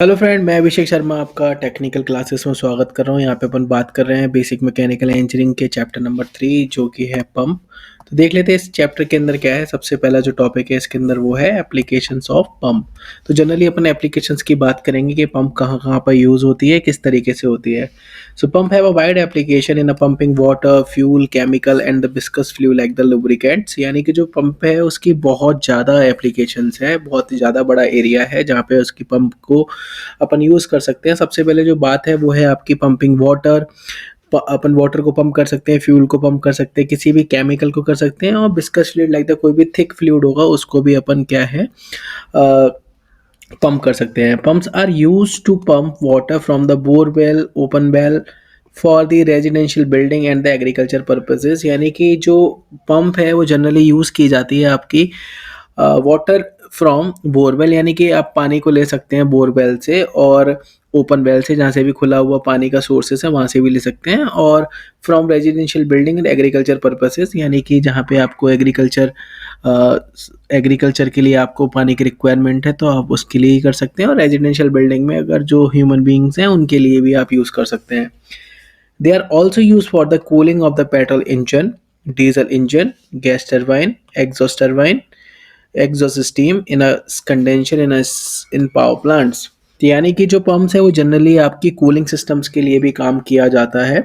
Hello friend, मैं अभिषेक शर्मा आपका technical classes में स्वागत कर रहा हूँ। यहाँ पे अपन बात कर रहे हैं बेसिक मैकेनिकल इंजीनियरिंग के चैप्टर नंबर 3 जो कि है पंप। तो देख लेते हैं इस चैप्टर के अंदर क्या है। सबसे पहला जो टॉपिक है इसके अंदर वो है एप्लीकेशंस ऑफ पंप। तो जनरली अपन एप्लीकेशंस की बात करेंगे कि पंप कहाँ कहाँ पर यूज़ होती है, किस तरीके से होती है। So pump have a wide application in a pumping water fuel chemical and the viscous fluid like the lubricants. यानी कि जो पंप है उसकी बहुत ज़्यादा एप्लीकेशंस है, बहुत ज़्यादा बड़ा एरिया है जहाँ पे उसकी पंप को अपन यूज़ कर सकते हैं। सबसे पहले जो बात है वो है आपकी पंपिंग वाटर। अपन वाटर को पंप कर सकते हैं, फ्यूल को पंप कर सकते हैं, किसी भी केमिकल को कर सकते हैं, और विस्कस फ्लूइड लाइक द कोई भी थिक फ्लूइड होगा उसको भी अपन क्या है पंप कर सकते हैं। Pumps are use to pump water from the borewell open well for the residential building and the agriculture purposes. यानी कि जो पंप है वो जनरली यूज़ की जाती है आपकी वाटर फ्रॉम बोरवेल, यानी कि आप पानी को ले सकते हैं बोरवेल से और ओपन वेल से, जहाँ से भी खुला हुआ पानी का सोर्सेस है वहाँ से भी ले सकते हैं, और from residential building and agriculture purposes, यानी कि जहाँ पे आपको एग्रीकल्चर के लिए आपको पानी की रिक्वायरमेंट है तो आप उसके लिए ही कर सकते हैं, और रेजिडेंशियल बिल्डिंग में अगर जो ह्यूमन बींग्स हैं उनके लिए भी आप यूज़ कर सकते हैं। They are also use for the cooling of the petrol engine, diesel engine, gas turbine, exhaust turbine, exhaust steam in a condenser in power plants. तो यानी कि जो पंप्स है वो जनरली आपकी कूलिंग सिस्टम्स के लिए भी काम किया जाता है।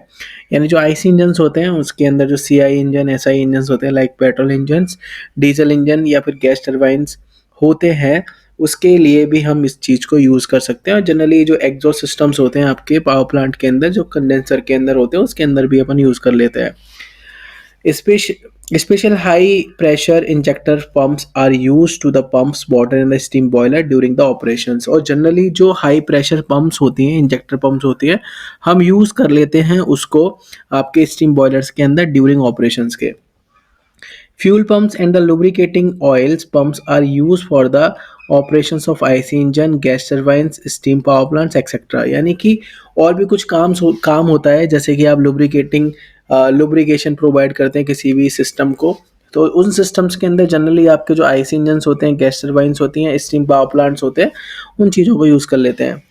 यानी जो आईसी इंजन्स होते हैं उसके अंदर जो सीआई इंजन, एसआई इंजन्स होते हैं like petrol engines, diesel engine या फिर गैस टर्बाइंस होते हैं, उसके लिए भी हम इस चीज़ को यूज़ कर सकते हैं। और जनरली जो एग्जॉस्ट सिस्टम्स होते हैं आपके पावर प्लांट के अंदर, जो कंडेंसर के अंदर होते हैं, उसके अंदर भी अपन यूज़ कर लेते हैं। Special high pressure injector pumps are used to the pumps water in the steam boiler during the operations। और जनरली जो हाई प्रेशर पंप्स होती हैं, इंजेक्टर पंप्स होती हैं, हम यूज़ कर लेते हैं उसको आपके स्टीम बॉयलर्स के अंदर ड्यूरिंग ऑपरेशंस के। Fuel pumps and the lubricating oils pumps are used for the operations of IC engine, gas turbines, steam power plants etc। यानी कि और भी कुछ काम होता है, जैसे कि आप लुब्रिकेशन प्रोवाइड करते हैं किसी भी सिस्टम को, तो उन सिस्टम्स के अंदर जनरली आपके जो आईसी इंजन्स होते हैं, गैस टर्बाइंस होती हैं, स्टीम पावर प्लांट्स होते हैं, उन चीज़ों को यूज़ कर लेते हैं।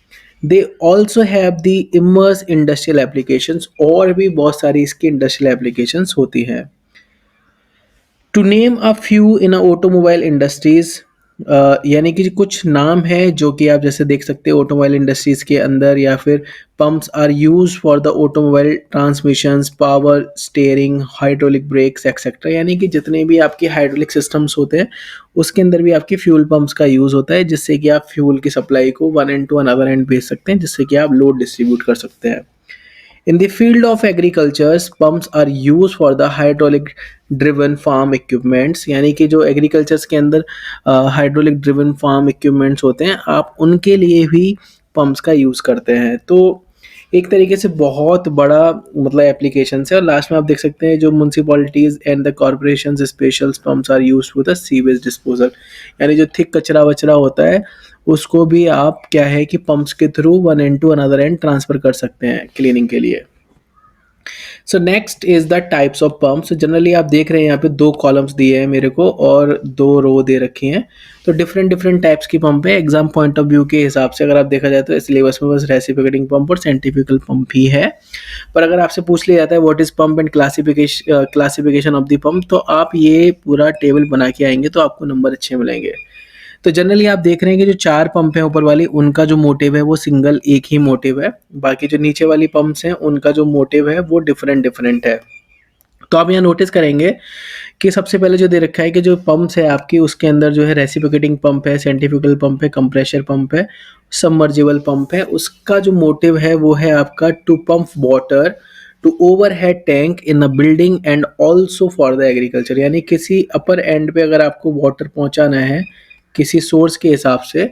They also have the immerse industrial applications, और भी बहुत सारी इसकी इंडस्ट्रियल एप्लीकेशंस होती हैं। To name a few in automobile industries, यानी कि कुछ नाम है जो कि आप जैसे देख सकते हैं ऑटोमोबाइल इंडस्ट्रीज के अंदर, या फिर pumps are use for the automobile transmissions, power steering, hydraulic brakes etcetera. यानी कि जितने भी आपके हाइड्रोलिक सिस्टम्स होते हैं उसके अंदर भी आपके फ्यूल पंप्स का यूज़ होता है, जिससे कि आप फ्यूल की सप्लाई को one end to another end भेज सकते हैं, जिससे कि आप लोड डिस्ट्रीब्यूट कर सकते हैं। In the field of agriculture, pumps are used for the hydraulic driven farm equipments। यानी कि जो एग्रीकल्चर्स के अंदर हाइड्रोलिक ड्रिवन फार्म इक्विपमेंट्स होते हैं, आप उनके लिए भी पंप्स का यूज़ करते हैं। तो एक तरीके से बहुत बड़ा मतलब एप्लीकेशन है। और लास्ट में आप देख सकते हैं जो municipalities and the corporation special pumps are use to the sewage disposal. यानी जो थिक कचरा वचरा होता है उसको भी आप क्या है कि पंप्स के through one end to another end transfer कर सकते हैं क्लीनिंग के लिए। So next is the types of pumps. Generally आप देख रहे हैं यहाँ पे दो कॉलम्स दिए हैं मेरे को और दो रो दे रखी हैं, तो डिफरेंट डिफरेंट टाइप्स की पंप है। एग्जाम पॉइंट ऑफ व्यू के हिसाब से अगर आप देखा जाए तो सिलेबस में बस रेसिप्रोकेटिंग पंप और साइंटिफिकल पंप ही है, पर अगर आपसे पूछ लिया जाता है what is pump and classification of the pump, तो आप ये पूरा टेबल बना के आएंगे तो आपको नंबर अच्छे मिलेंगे। तो जनरली आप देख रहे हैं कि जो 4 पंप हैं ऊपर वाली, उनका जो मोटिव है वो सिंगल एक ही मोटिव है। बाकी जो नीचे वाली पंप्स हैं उनका जो मोटिव है वो डिफरेंट डिफरेंट है। तो आप यहाँ नोटिस करेंगे कि सबसे पहले जो दे रखा है कि जो पंप्स है आपकी उसके अंदर जो है रेसिप्रोकेटिंग पंप है, सेंट्रीफ्यूगल पंप है, कंप्रेशर पंप है, सबमर्जिबल पंप है। उसका जो मोटिव है वो है आपका to pump water to overhead tank in a building and also for the agriculture. यानी किसी अपर एंड पे अगर आपको वाटर पहुंचाना है किसी सोर्स के हिसाब से,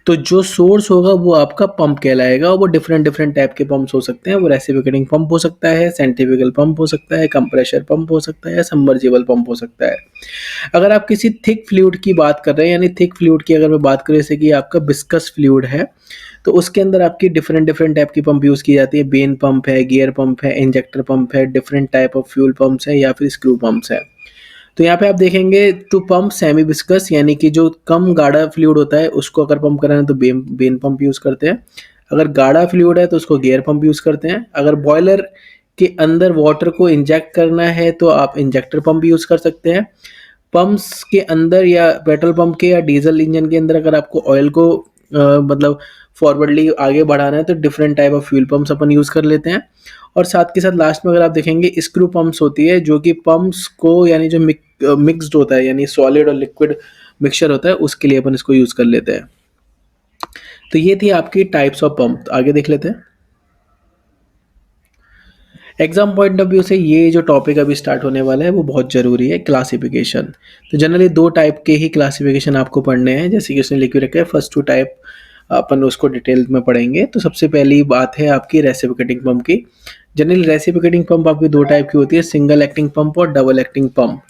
तो जो सोर्स होगा वो आपका पंप कहलाएगा। और वो डिफरेंट डिफरेंट टाइप के पंप्स हो सकते हैं। वो रेसिप्रोकेटिंग पंप हो सकता है, सेंट्रीफ्यूगल पंप हो सकता है, कंप्रेशर पंप हो सकता है, सबमर्जिबल पंप हो सकता है। अगर आप किसी थिक फ्लूइड की बात कर रहे हैं, यानी थिक फ्लूइड की अगर मैं बात करूँ जैसे कि आपका विस्कस फ्लूइड है, तो उसके अंदर आपकी डिफरेंट डिफरेंट टाइप की पंप यूज़ की जाती है। बेन पंप है, गियर पंप है, इंजेक्टर पंप है, different type of fuel pumps है, या फिर स्क्रू पंप्स है। तो यहाँ पे आप देखेंगे टू पंप सेमी विस्कस, यानी कि जो कम गाढ़ा फ्लूइड होता है उसको अगर पंप कराना है तो बेन पंप यूज़ करते हैं। अगर गाढ़ा फ्लूइड है तो उसको गियर पंप यूज़ करते हैं। अगर बॉयलर के अंदर वाटर को इंजेक्ट करना है तो आप इंजेक्टर पंप यूज़ कर सकते हैं। पंप्स के अंदर या पेट्रोल पंप के या डीजल इंजन के अंदर अगर आपको ऑयल को मतलब फॉरवर्डली आगे बढ़ाना है तो different type of fuel pumps upon use कर लेते हैं। और साथ के साथ लास्ट में अगर आप देखेंगे स्क्रू पंप्स होती है, जो कि पंप्स को यानी जो मिक्स्ड होता है यानी सॉलिड और लिक्विड मिक्सचर होता है उसके लिए अपन इसको यूज़ कर लेते हैं। तो ये थी आपकी टाइप्स ऑफ पंप। तो आगे देख लेते हैं। एग्जाम पॉइंट ऑफ व्यू से ये जो टॉपिक अभी स्टार्ट होने वाला है वो बहुत ज़रूरी है, क्लासिफिकेशन। तो जनरली दो टाइप के ही क्लासिफिकेशन आपको पढ़ने हैं, जैसे कि उसने लिख के रखा है फर्स्ट टू टाइप, अपन उसको डिटेल में पढ़ेंगे। तो सबसे पहली बात है आपकी रेसिप्रोकेटिंग पंप की। जनरली रेसिप्रोकेटिंग पंप आपकी दो टाइप की होती है, सिंगल एक्टिंग पंप और डबल एक्टिंग पंप।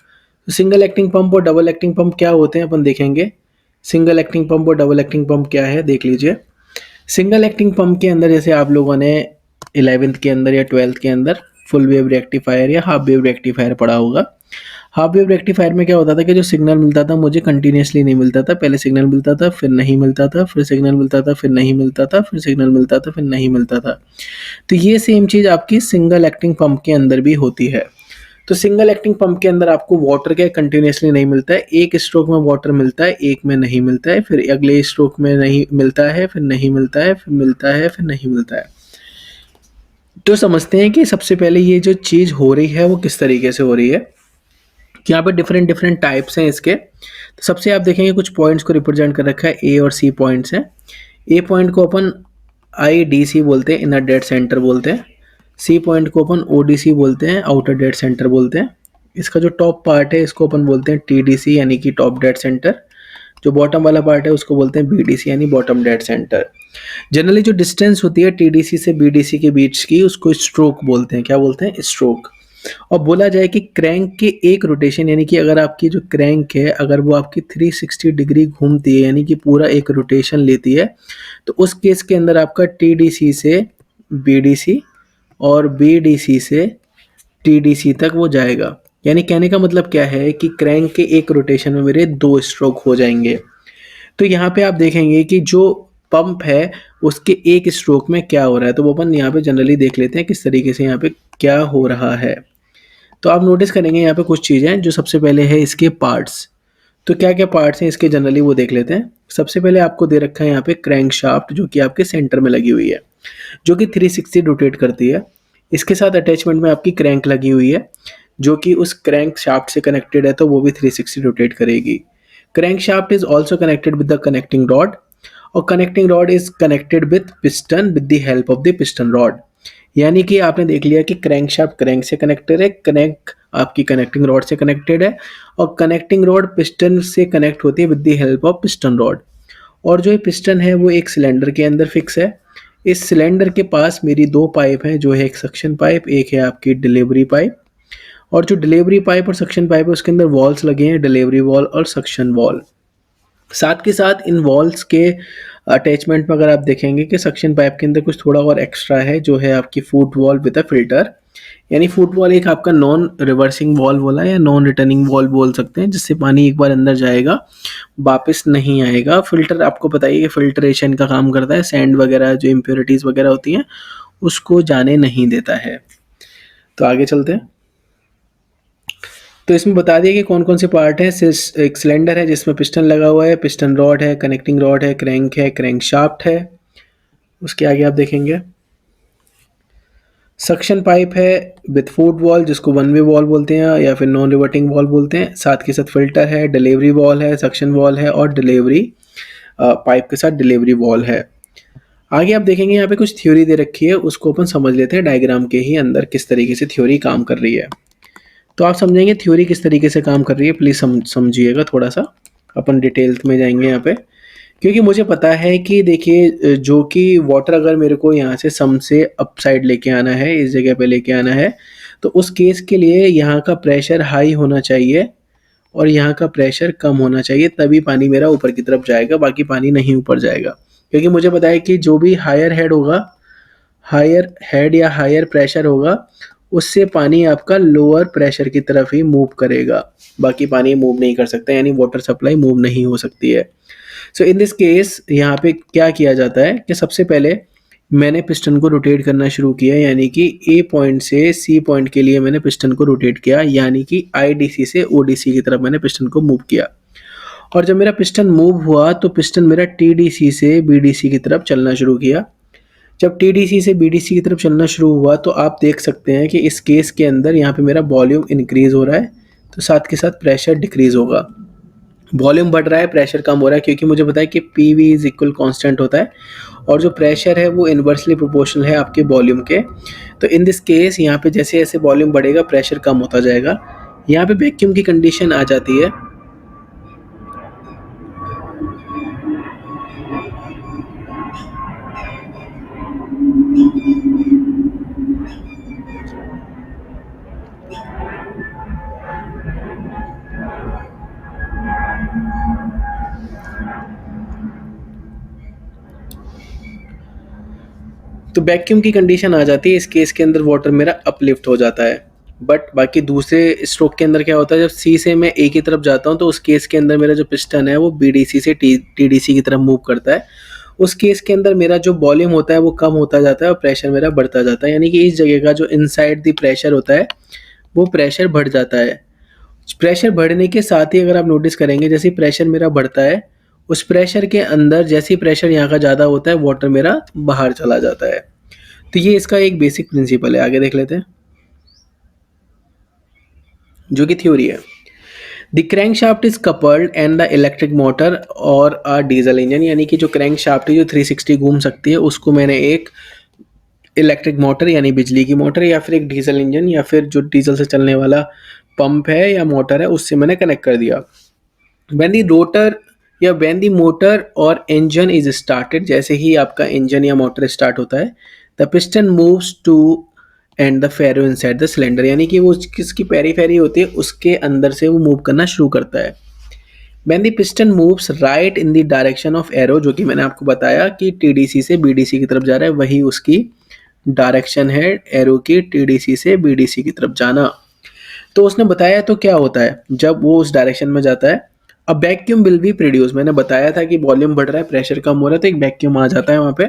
तो सिंगल एक्टिंग पंप और डबल एक्टिंग पंप क्या होते हैं अपन देखेंगे। सिंगल एक्टिंग पंप और डबल एक्टिंग पंप क्या है देख लीजिए। सिंगल एक्टिंग पंप के अंदर जैसे आप लोगों ने 11th के अंदर या 12th के अंदर फुल वेव रेक्टिफायर या हाफ वेव रेक्टिफायर पढ़ा होगा। हाफ वेव रेक्टिफायर में क्या होता था कि जो सिग्नल मिलता था मुझे कंटिन्यूसली नहीं मिलता था, पहले सिग्नल मिलता था फिर नहीं मिलता था, फिर सिग्नल मिलता था फिर नहीं मिलता था, फिर सिग्नल मिलता था फिर नहीं मिलता था। तो ये सेम चीज़ आपकी सिंगल एक्टिंग पंप के अंदर भी होती है। तो सिंगल एक्टिंग पंप के अंदर आपको वाटर क्या कंटिन्यूसली नहीं मिलता है, एक स्ट्रोक में वाटर मिलता है, एक में नहीं मिलता है, फिर अगले स्ट्रोक में नहीं मिलता है, फिर नहीं मिलता है, फिर मिलता है, फिर नहीं मिलता है। तो समझते हैं कि सबसे पहले ये जो चीज़ हो रही है वो किस तरीके से हो रही है, कि यहाँ पे डिफरेंट डिफरेंट टाइप्स हैं इसके। तो सबसे आप देखेंगे कुछ पॉइंट्स को रिप्रेजेंट कर रखा है, ए और सी पॉइंट्स हैं। ए पॉइंट को अपन IDC बोलते हैं, इनर डेड सेंटर बोलते हैं। सी पॉइंट को अपन ODC बोलते हैं, आउटर डेड सेंटर बोलते हैं। इसका जो टॉप पार्ट है इसको अपन बोलते हैं TDC यानी कि टॉप डेड सेंटर। जो बॉटम वाला पार्ट है उसको बोलते हैं BDC यानी बॉटम डेड सेंटर। जनरली जो डिस्टेंस होती है TDC से BDC के बीच की उसको स्ट्रोक बोलते हैं। क्या बोलते हैं? स्ट्रोक। और बोला जाए कि क्रैंक के एक रोटेशन यानी कि अगर आपकी जो क्रैंक है अगर वो आपकी 360 डिग्री घूमती है यानी कि पूरा एक रोटेशन लेती है, तो उस केस के अंदर आपका TDC से BDC और BDC से TDC तक वो जाएगा। यानी कहने का मतलब क्या है कि क्रैंक के एक रोटेशन में मेरे 2 स्ट्रोक हो जाएंगे। तो यहाँ पे आप देखेंगे कि जो पंप है उसके एक स्ट्रोक में क्या हो रहा है, तो वो अपन यहाँ पे जनरली देख लेते हैं किस तरीके से यहाँ पे क्या हो रहा है। तो आप नोटिस करेंगे यहाँ पे कुछ चीज़ें, जो सबसे पहले है इसके पार्ट्स। तो क्या क्या पार्ट्स हैं इसके जनरली वो देख लेते हैं। सबसे पहले आपको दे रखा है यहाँ पे क्रैंक शाफ्ट, जो कि आपके सेंटर में लगी हुई है, जो कि 360 रोटेट करती है। इसके साथ अटैचमेंट में आपकी क्रैंक लगी हुई है जो कि उस क्रैंक शाफ्ट से कनेक्टेड है, तो वो भी 360 रोटेट करेगी। Crankshaft is also connected with the connecting rod, और connecting rod is connected with piston with the help of the piston rod. यानी कि आपने देख लिया कि क्रैंक शाफ्ट क्रैंक से कनेक्टेड है, क्रैंक आपकी कनेक्टिंग रॉड से कनेक्टेड है, और कनेक्टिंग रॉड पिस्टन से कनेक्ट होती है with the help of piston rod. और जो ये पिस्टन है वो एक सिलेंडर के अंदर फिक्स है। इस सिलेंडर के पास मेरी 2 पाइप हैं, जो है एक सक्शन पाइप, एक है आपकी डिलीवरी पाइप। और जो डिलीवरी पाइप और सक्शन पाइप है उसके अंदर वॉल्स लगे हैं, डिलीवरी वॉल और सक्शन वॉल। साथ के साथ इन वॉल्स के अटैचमेंट में अगर आप देखेंगे कि सक्शन पाइप के अंदर कुछ थोड़ा और एक्स्ट्रा है, जो है आपकी foot wall with a filter. यानी फुट वॉल एक आपका नॉन रिवर्सिंग वॉल बोला या नॉन रिटर्निंग वॉल बोल सकते हैं, जिससे पानी एक बार अंदर जाएगा वापस नहीं आएगा। फिल्टर आपको पता ही है फिल्ट्रेशन का काम करता है, सैंड वगैरह जो इम्प्योरिटीज़ वगैरह होती हैं उसको जाने नहीं देता है। तो आगे चलते हैं। तो इसमें बता दिया कि कौन कौन से पार्ट हैं। एक सिलेंडर है जिसमें पिस्टन लगा हुआ है, पिस्टन रॉड है, कनेक्टिंग रॉड है, क्रैंक शाफ्ट है। उसके आगे आप देखेंगे सक्शन पाइप है विथ फुट वॉल, जिसको वन वे वॉल बोलते हैं या फिर नॉन रिवर्टिंग वॉल बोलते हैं। साथ के साथ फिल्टर है, डिलीवरी वॉल है, सक्शन वॉल है, और डिलीवरी पाइप के साथ डिलीवरी वॉल है। आगे आप देखेंगे यहाँ पे कुछ थ्योरी दे रखी है, उसको अपन समझ लेते हैं डायग्राम के ही अंदर किस तरीके से थ्योरी काम कर रही है। तो आप समझेंगे थ्योरी किस तरीके से काम कर रही है, प्लीज़ समझिएगा थोड़ा सा। अपन डिटेल्स में जाएंगे यहाँ पे, क्योंकि मुझे पता है कि देखिए जो कि वाटर अगर मेरे को यहाँ से सम से अप साइड लेके आना है, इस जगह पे लेके आना है, तो उस केस के लिए यहाँ का प्रेशर हाई होना चाहिए और यहाँ का प्रेशर कम होना चाहिए, तभी पानी मेरा ऊपर की तरफ जाएगा, बाकी पानी नहीं ऊपर जाएगा। क्योंकि मुझे पता है कि जो भी हायर हेड होगा, हायर हेड या हायर प्रेशर होगा, उससे पानी आपका लोअर प्रेशर की तरफ ही मूव करेगा, बाकी पानी मूव नहीं कर सकता, यानी वाटर सप्लाई मूव नहीं हो सकती है। सो इन दिस केस यहाँ पे क्या किया जाता है कि सबसे पहले मैंने पिस्टन को रोटेट करना शुरू किया, यानी कि ए पॉइंट से सी पॉइंट के लिए मैंने पिस्टन को रोटेट किया, यानी कि आईडीसी से ओडीसी की तरफ मैंने पिस्टन को मूव किया। और जब मेरा पिस्टन मूव हुआ तो पिस्टन मेरा टीडीसी से बीडीसी की तरफ चलना शुरू किया। जब टीडीसी से बीडीसी की तरफ चलना शुरू हुआ तो आप देख सकते हैं कि इस केस के अंदर यहाँ पे मेरा वॉल्यूम इंक्रीज हो रहा है, तो साथ के साथ प्रेशर डिक्रीज होगा। वॉल्यूम बढ़ रहा है, प्रेशर कम हो रहा है, क्योंकि मुझे पता है कि P V is equal constant होता है और जो प्रेशर है वो इन्वर्सली प्रोपोर्शनल है आपके वॉल्यूम के। तो इन दिस केस यहाँ पे जैसे जैसे वॉल्यूम बढ़ेगा प्रेशर कम होता जाएगा। यहाँ पे वैक्यूम की कंडीशन आ जाती है। तो वैक्यूम की कंडीशन आ जाती है, इस केस के अंदर वाटर मेरा अपलिफ्ट हो जाता है। बट बाकी दूसरे स्ट्रोक के अंदर क्या होता है, जब सी से मैं ए की तरफ जाता हूँ तो उस केस के अंदर मेरा जो पिस्टन है वो बीडीसी से टीडीसी की तरफ मूव करता है। उस केस के अंदर मेरा जो वॉल्यूम होता है वो कम होता जाता है और प्रेशर मेरा बढ़ता जाता है, यानी कि इस जगह का जो इनसाइड द प्रेशर होता है वो प्रेशर बढ़ जाता है। प्रेशर बढ़ने के साथ ही अगर आप नोटिस करेंगे, जैसे ही प्रेशर मेरा बढ़ता है उस प्रेशर के अंदर जैसे ही प्रेशर यहाँ का ज़्यादा होता है वाटर मेरा बाहर चला जाता है। तो ये इसका एक बेसिक प्रिंसिपल है। आगे देख लेते हैं जो कि थ्योरी है। The crank shaft is coupled and the electric motor और अ डीजल इंजन, यानी कि जो क्रैंक शाफ्ट है जो 360 घूम सकती है उसको मैंने एक इलेक्ट्रिक मोटर यानी बिजली की मोटर या फिर एक डीजल इंजन या फिर जो डीजल से चलने वाला पंप है या मोटर है उससे मैंने कनेक्ट कर दिया। व्हेन द रोटर या व्हेन द मोटर और इंजन इज स्टार्टेड, जैसे ही आपका इंजन या मोटर स्टार्ट होता है, the piston moves to and the fro inside the cylinder, यानी कि वो किसकी पेरीफेरी होती है उसके अंदर से वो मूव करना शुरू करता है। When the piston moves right in the direction of arrow, जो कि मैंने आपको बताया कि टीडीसी से बीडीसी की तरफ जा रहा है, वही उसकी डायरेक्शन है एरो की, टीडीसी से बीडीसी की तरफ जाना। तो उसने बताया तो क्या होता है जब वो उस डायरेक्शन में जाता है, अब वैक्यूम विल बी प्रोड्यूस। मैंने बताया था कि वॉल्यूम बढ़ रहा है, प्रेशर कम हो रहा है, तो एक वैक्यूम आ जाता है वहां पे,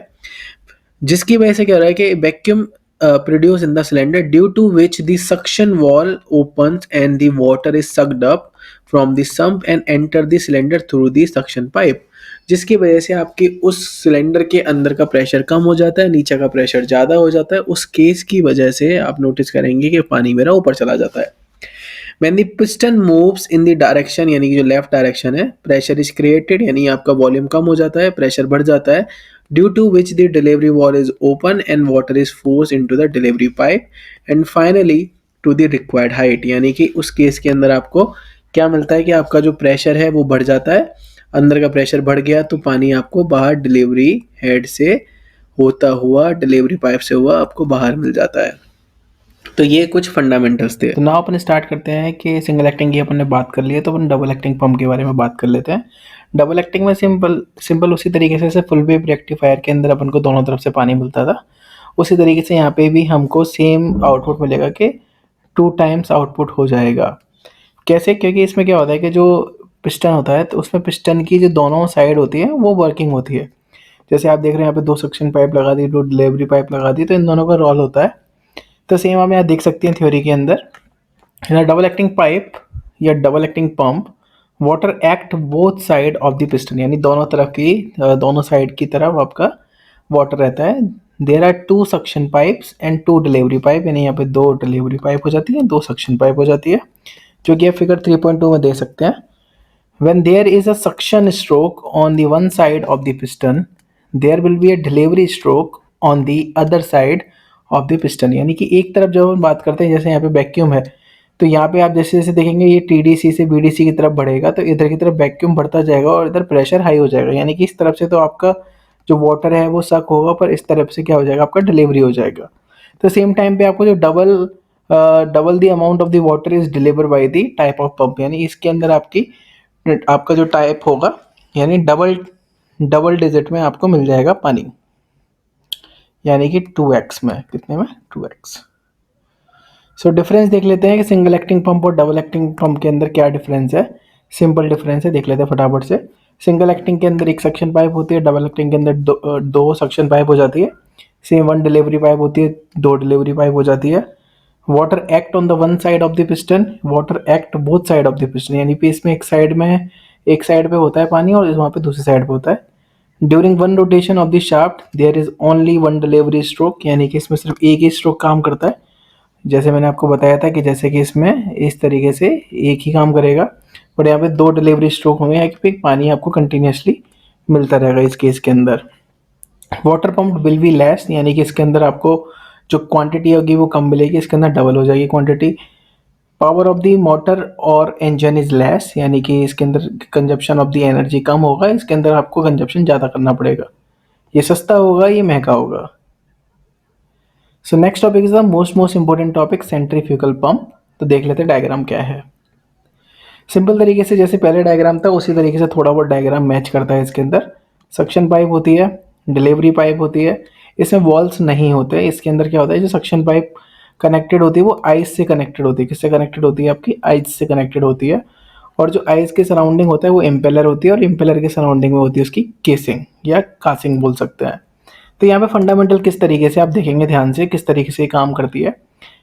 जिसकी वजह से क्या हो रहा है कि vacuum produce in the cylinder due to which the suction valve opens and the water is sucked up from the sump and enter the cylinder through the suction pipe, जिसकी वजह से आपके उस सिलेंडर के अंदर का प्रेशर कम हो जाता है, नीचे का प्रेशर ज़्यादा हो जाता है। उस केस की वजह से आप नोटिस करेंगे कि पानी मेरा ऊपर चला जाता है। When the piston moves in the direction, यानी कि जो लेफ्ट डायरेक्शन है, प्रेशर इज क्रिएटेड, यानी आपका वॉल्यूम कम हो जाता है, प्रेशर बढ़ जाता है, due to which the delivery valve is open and water is force into the delivery pipe and finally to the required height, यानी कि उस केस के अंदर आपको क्या मिलता है कि आपका जो प्रेशर है वो बढ़ जाता है, अंदर का प्रेशर बढ़ गया तो पानी आपको बाहर डिलीवरी हेड से होता हुआ डिलीवरी पाइप से हुआ आपको बाहर मिल जाता है। तो ये कुछ फंडामेंटल्स थे। तो नाउ अपन स्टार्ट करते हैं कि सिंगल एक्टिंग की अपन ने बात कर ली है, तो अपन डबल एक्टिंग पंप के बारे में बात कर लेते हैं। डबल एक्टिंग में सिंपल सिंपल उसी तरीके से जैसे फुल वेव रेक्टिफायर के अंदर अपन को दोनों तरफ से पानी मिलता था, उसी तरीके से यहाँ पे भी हमको सेम आउटपुट मिलेगा कि 2 टाइम्स आउटपुट हो जाएगा। कैसे? क्योंकि इसमें क्या होता है कि जो पिस्टन होता है तो उसमें पिस्टन की जो दोनों साइड होती है वो वर्किंग होती है। जैसे आप देख रहे हैं यहाँ पे 2 सक्शन पाइप लगा दी, 2 डिलीवरी पाइप लगा दी, तो इन दोनों का रोल होता है। तो सेम आप यहाँ देख सकते हैं थ्योरी के अंदर, डबल एक्टिंग पाइप या double acting pump water act both side of the piston, यानी दोनों तरफ की दोनों साइड की तरफ आपका वाटर रहता है। There are 2 suction pipes and 2 delivery pipe, यानी यहाँ पे 2 डिलीवरी पाइप हो जाती है, 2 सक्शन पाइप हो जाती है, जो कि आप फिगर 3.2 में देख सकते हैं। When there is a suction stroke on the one side of the piston, there will be a delivery stroke on the other side of the piston, यानी कि एक तरफ जब हम बात करते हैं जैसे यहाँ पे वैक्यूम है, तो यहाँ पे आप जैसे जैसे देखेंगे ये टीडीसी से बीडीसी की तरफ बढ़ेगा तो इधर की तरफ वैक्यूम बढ़ता जाएगा और इधर प्रेशर हाई हो जाएगा, यानी कि इस तरफ से तो आपका जो वाटर है वो सक होगा, पर इस तरफ से क्या हो जाएगा आपका डिलीवरी हो जाएगा। तो सेम टाइम पे आपको जो double the amount of the water is deliver by the type of pump, यानी इसके अंदर आपका जो टाइप होगा यानी डबल डबल डिजिट में आपको मिल जाएगा पानी, यानी कि 2x में, कितने में 2x। सो डिफरेंस देख लेते हैं कि सिंगल एक्टिंग पंप और डबल एक्टिंग पंप के अंदर क्या डिफरेंस है। सिंपल डिफरेंस है, देख लेते हैं फटाफट से। सिंगल एक्टिंग के अंदर एक सक्शन पाइप होती है, डबल एक्टिंग के अंदर दो सक्शन पाइप हो जाती है। सेम वन डिलीवरी पाइप होती है, दो डिलीवरी पाइप हो जाती है। Water act on the one side of the piston, water act both side of the piston, यानी कि इसमें एक साइड पे होता है पानी और वहाँ पे दूसरी साइड पे होता है। During one rotation of the shaft there is only one delivery stroke, यानी कि इसमें सिर्फ एक ही स्ट्रोक काम करता है। जैसे मैंने आपको बताया था कि जैसे कि इसमें इस तरीके से एक ही काम करेगा, बट यहाँ पे दो डिलीवरी स्ट्रोक होंगे, यहाँ पे पानी आपको कंटिन्यूसली मिलता रहेगा इस केस के अंदर। Water pump will be less, यानी कि इसके अंदर आपको जो क्वांटिटी होगी वो कम मिलेगी, इसके अंदर डबल हो जाएगी quantity. Power of the motor और इंजन इज लेस, यानी कि इसके अंदर कंजप्शन ऑफ द एनर्जी कम होगा, इसके अंदर आपको कंजप्शन ज़्यादा करना पड़ेगा। ये सस्ता होगा, ये महंगा होगा। So next topic is the most important topic, centrifugal pump. तो देख लेते हैं डायग्राम क्या है। सिंपल तरीके से जैसे पहले डायग्राम था उसी तरीके से थोड़ा बहुत डायग्राम मैच करता है। इसके अंदर सक्शन पाइप होती है, डिलीवरी पाइप होती है, इसमें वॉल्स नहीं होते। इसके अंदर क्या होता है, जो सक्शन पाइप कनेक्टेड होती है वो आइस से कनेक्टेड होती है। किससे कनेक्टेड होती है, आपकी आइस से कनेक्टेड होती है। और जो आइस के सराउंडिंग होता है वो इम्पेलर होती है, और इम्पेलर के सराउंडिंग में होती है उसकी केसिंग या कासिंग बोल सकते हैं। तो यहाँ पे फंडामेंटल किस तरीके से आप देखेंगे ध्यान से किस तरीके से ये काम करती है,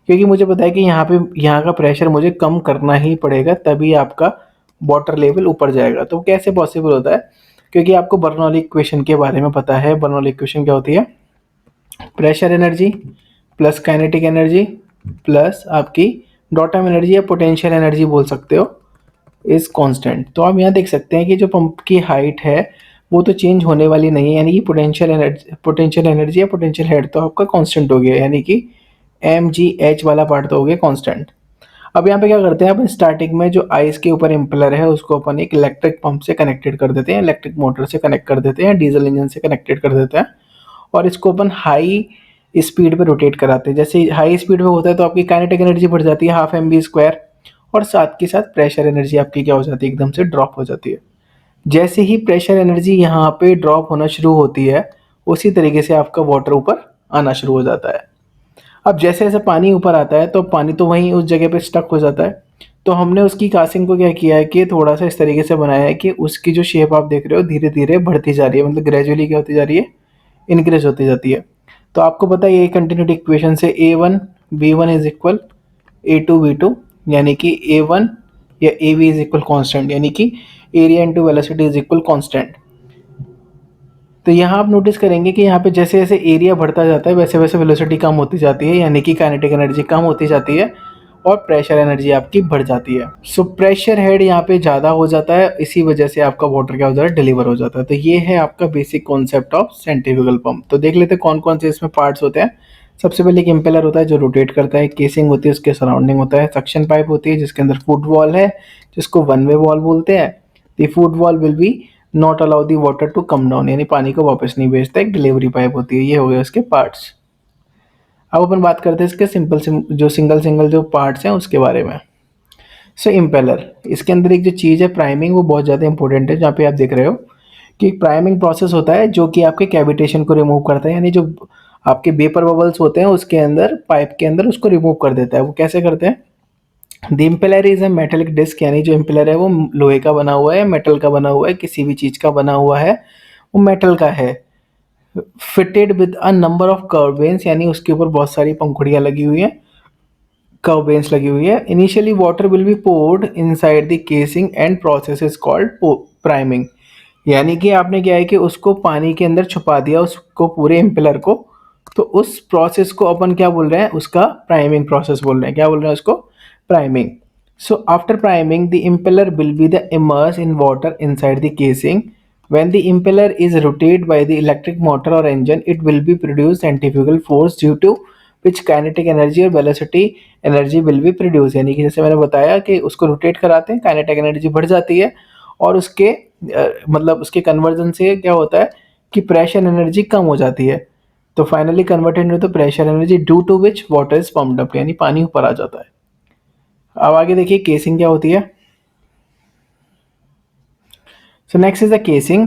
क्योंकि मुझे पता है कि यहाँ का प्रेशर मुझे कम करना ही पड़ेगा, तभी आपका वाटर लेवल ऊपर जाएगा। तो कैसे पॉसिबल होता है, क्योंकि आपको बर्नौली इक्वेशन के बारे में पता है। बर्नौली इक्वेशन क्या होती है, pressure energy plus kinetic energy plus आपकी डॉटम एनर्जी या पोटेंशियल एनर्जी बोल सकते हो, इज कांस्टेंट। तो आप यहाँ देख सकते हैं कि जो पंप की हाइट है वो तो चेंज होने वाली नहीं है, यानी कि पोटेंशियल एनर्जी या पोटेंशियल हेड तो आपका कांस्टेंट हो गया, यानी कि एम जी एच वाला पार्ट तो हो गया कांस्टेंट। अब यहाँ पे क्या करते हैं, अपन स्टार्टिंग में जो आइस के ऊपर इम्पेलर है उसको अपन एक इलेक्ट्रिक पंप से कनेक्टेड कर देते हैं, इलेक्ट्रिक मोटर से कनेक्ट कर देते हैं, डीजल इंजन से कनेक्टेड कर देते हैं, और इसको अपन हाई स्पीड पे रोटेट कराते हैं। जैसे हाई स्पीड पे होता है तो आपकी काइनेटिक एनर्जी बढ़ जाती है हाफ एम बी स्क्वायर, और साथ के साथ प्रेशर एनर्जी आपकी क्या हो जाती है, एकदम से ड्रॉप हो जाती है। जैसे ही प्रेशर एनर्जी यहाँ पे ड्रॉप होना शुरू होती है उसी तरीके से आपका वाटर ऊपर आना शुरू हो जाता है। अब जैसे जैसे पानी ऊपर आता है तो पानी तो वहीं उस जगह पे स्टक हो जाता है। तो हमने उसकी कासिंग को क्या किया है कि थोड़ा सा इस तरीके से बनाया है कि उसकी जो शेप आप देख रहे हो धीरे धीरे बढ़ती जा रही है, मतलब ग्रेजुअली क्या होती जा रही है, इंक्रीज होती जाती है। तो आपको पता है ये कंटिन्यूटी इक्वेशन से A one B one is equal A two B two, यानी कि ए वन या A V is equal constant, यानी कि area into velocity is equal constant. तो यहाँ आप नोटिस करेंगे कि यहाँ पे जैसे जैसे एरिया बढ़ता जाता है वैसे वैसे वेलोसिटी कम होती जाती है, यानी कि काइनेटिक एनर्जी कम होती जाती है और प्रेशर एनर्जी आपकी बढ़ जाती है। सो प्रेशर हेड यहाँ पे ज़्यादा हो जाता है, इसी वजह से आपका वाटर क्या हो जाता है, डिलीवर हो जाता है। तो ये है आपका basic concept of centrifugal pump. तो देख लेते हैं कौन कौन से इसमें पार्ट्स होते हैं। सबसे पहले एक इम्पेलर होता है जो रोटेट करता है, केसिंग होती है उसके सराउंडिंग होता है, सक्शन पाइप होती है जिसके अंदर फुट वॉल है जिसको वन वे वॉल बोलते हैं। The foot valve will be not allow the water to come down, यानी पानी को वापस नहीं भेजता। एक डिलीवरी पाइप होती है। ये हो गए उसके पार्ट्स। अब अपन बात करते हैं इसके जो सिंगल सिंगल जो पार्ट्स हैं उसके बारे में। सो इम्पेलर, इसके अंदर एक जो चीज़ है प्राइमिंग, वो बहुत ज़्यादा इंपॉर्टेंट है। जहाँ पे आप देख रहे हो कि एक प्राइमिंग प्रोसेस होता है जो कि आपके कैविटेशन को रिमूव करता है, यानी जो आपके वेपर बबल्स होते हैं उसके अंदर पाइप के अंदर उसको रिमूव कर देता है। वो कैसे करते हैं, the impeller is a metallic disc, यानी जो इम्पेलर है वो लोहे का बना हुआ है, मेटल का बना हुआ है, किसी भी चीज़ का बना हुआ है, वो मेटल का है। Fitted with a number of curve veins, यानी उसके ऊपर बहुत सारी पंखुड़ियाँ लगी हुई हैं, कर्व वेन्स लगी हुई है। Initially water will be poured inside the casing and process is called priming, यानी कि आपने क्या है कि उसको पानी के अंदर छुपा दिया उसको पूरे इम्पेलर को। तो उस प्रोसेस को अपन क्या बोल रहे हैं, उसका प्राइमिंग प्रोसेस बोल रहे हैं। क्या बोल रहे हैं उसको, priming. So after priming, the impeller will be the immersed in water inside the casing. When the impeller is rotated by the electric motor or engine, it will be produce centrifugal force due to which kinetic energy और velocity energy will be produced। यानी कि जैसे मैंने बताया कि उसको rotate कराते हैं, काइनेटिक एनर्जी बढ़ जाती है और उसके मतलब उसके कन्वर्जन से क्या होता है कि प्रेशर एनर्जी कम हो जाती है। तो finally converted into pressure energy due to which water is pumped up, यानी पानी ऊपर आ जाता है। अब आगे देखिए केसिंग क्या होती है। सो next is the casing.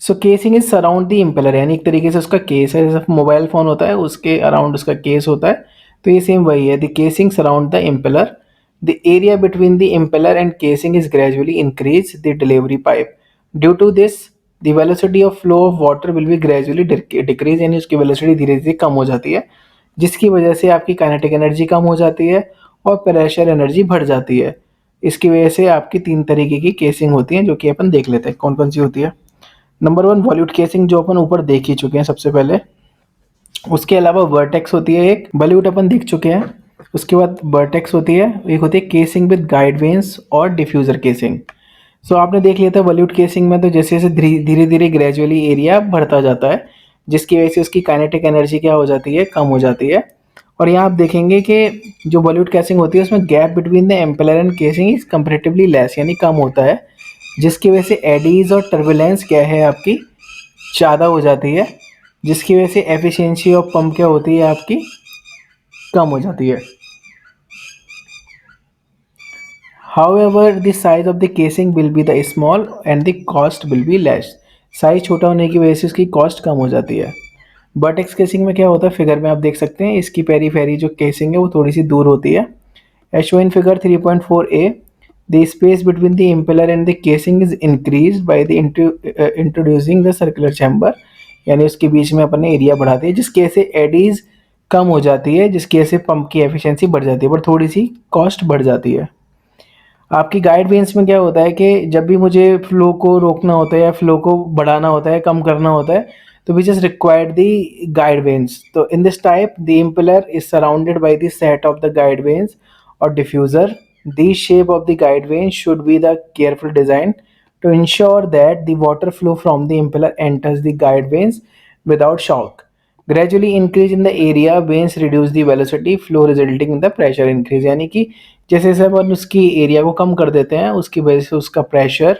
So casing is surround the impeller, यानी एक तरीके से उसका केस है, जैसे मोबाइल फोन होता है उसके अराउंड उसका केस होता है। तो ये सेम वही है, the casing surround the impeller, the area between the impeller and casing is gradually increase the delivery pipe, due to this the velocity of flow of water will be gradually decrease, यानी उसकी velocity धीरे धीरे कम हो जाती है, जिसकी वजह से आपकी काइनेटिक एनर्जी कम हो जाती है और प्रेशर एनर्जी बढ़ जाती है। इसकी वजह से आपकी 3 तरीके की केसिंग होती हैं, जो कि अपन देख लेते हैं कौन कौन सी होती है। नंबर 1 वॉल्यूट केसिंग, जो अपन ऊपर देख ही चुके हैं सबसे पहले। उसके अलावा वर्टेक्स होती है, एक बॉलीवुड अपन देख चुके हैं। उसके बाद वर्टेक्स होती है, एक होती है केसिंग विद गाइड वेन्स और डिफ्यूज़र केसिंग। सो आपने देख लिया था बॉलीवुड केसिंग में, तो जैसे जैसे धीरे धीरे ग्रेजुअली एरिया बढ़ता जाता है, जिसकी वजह से उसकी काइनेटिक एनर्जी क्या हो जाती है, कम हो जाती है। और यहाँ आप देखेंगे कि जो बॉलीवुड केसिंग होती है उसमें gap between the impeller and casing is comparatively less, यानी कम होता है, जिसकी वजह से एडीज और टर्बुलेंस क्या है आपकी ज़्यादा हो जाती है, जिसकी वजह से एफिशिएंसी ऑफ पंप क्या होती है आपकी कम हो जाती है। However, the size of the casing will be the small and the cost will be less. Size छोटा होने की वजह से इसकी कॉस्ट कम हो जाती है। बटेक्स केसिंग में क्या होता है, फिगर में आप देख सकते हैं, इसकी पेरीफेरी जो केसिंग है वो थोड़ी सी दूर होती है। As shown in figure 3.4a, the space between the impeller and the casing is increased by the introducing the circular chamber, यानी उसके बीच में अपन ने एरिया बढ़ा दिया, जिसकी वजह से एडीज कम हो जाती है, जिसकी वजह से पंप की एफिशिएंसी बढ़ जाती है, पर थोड़ी सी कॉस्ट बढ़ जाती है। आपकी गाइड वेन्स में क्या होता है कि जब भी मुझे फ्लो को रोकना होता है या फ्लो को बढ़ाना होता है, कम करना होता है, तो we just required the guide vanes. तो in this type the impeller is surrounded by the set of the guide vanes और diffuser. The shape of the guide vanes should be the careful design to ensure that the water flow from the impeller enters the guide vanes without shock. Gradually increase in the area vanes reduce the velocity flow resulting in the pressure increase, यानी कि जैसे जैसे अपन उसकी area को कम कर देते हैं उसकी वजह से उसका प्रेशर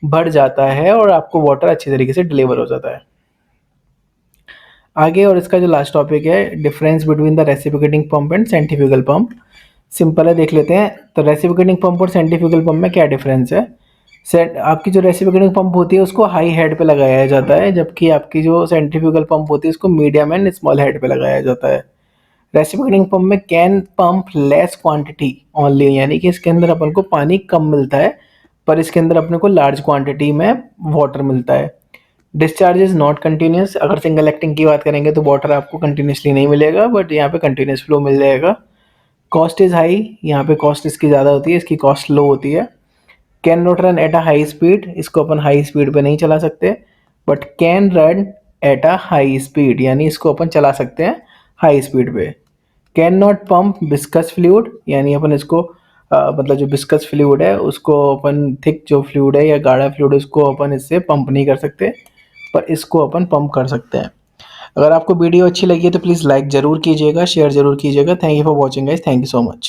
बढ़ जाता है और आपको वाटर अच्छी तरीके से डिलीवर हो जाता है आगे। और इसका जो लास्ट टॉपिक है, difference between the reciprocating pump and centrifugal pump. Simple है, देख लेते हैं। तो रेसिप्रोकेटिंग पंप और सेंट्रीफ्यूगल पंप में क्या डिफरेंस है। सेट आपकी जो रेसिप्रोकेटिंग पंप होती है उसको हाई हेड पे लगाया जाता है, जबकि आपकी जो सेंट्रीफ्यूगल पंप होती है उसको मीडियम एंड स्मॉल हेड पे लगाया जाता है। रेसिप्रोकेटिंग पंप में can pump less quantity only, यानी कि इसके अंदर अपन को पानी कम मिलता है, पर इसके अंदर अपने को लार्ज क्वांटिटी में वाटर मिलता है। डिस्चार्ज इज नॉट कंटिन्यूस, अगर सिंगल एक्टिंग की बात करेंगे तो वाटर आपको कंटिन्यूसली नहीं मिलेगा, बट यहाँ पे कंटिन्यूस फ्लो मिल जाएगा। कॉस्ट इज हाई, यहाँ पे कॉस्ट इसकी ज़्यादा होती है, इसकी कॉस्ट लो होती है। Can not run at a high speed, इसको अपन हाई स्पीड पे नहीं चला सकते, but can run at a high speed, यानी इसको अपन चला सकते हैं हाई स्पीड पे। कैन नॉट पंप बिस्कस फ्लूइड, यानी अपन इसको मतलब जो बिस्कस फ्लूइड है उसको अपन थिक जो फ्लूइड है या गाढ़ा फ्लूइड उसको अपन इससे पंप नहीं कर सकते, पर इसको अपन पंप कर सकते हैं। अगर आपको वीडियो अच्छी लगी है तो प्लीज़ लाइक ज़रूर कीजिएगा, शेयर ज़रूर कीजिएगा। Thank you for watching guys, thank you so much.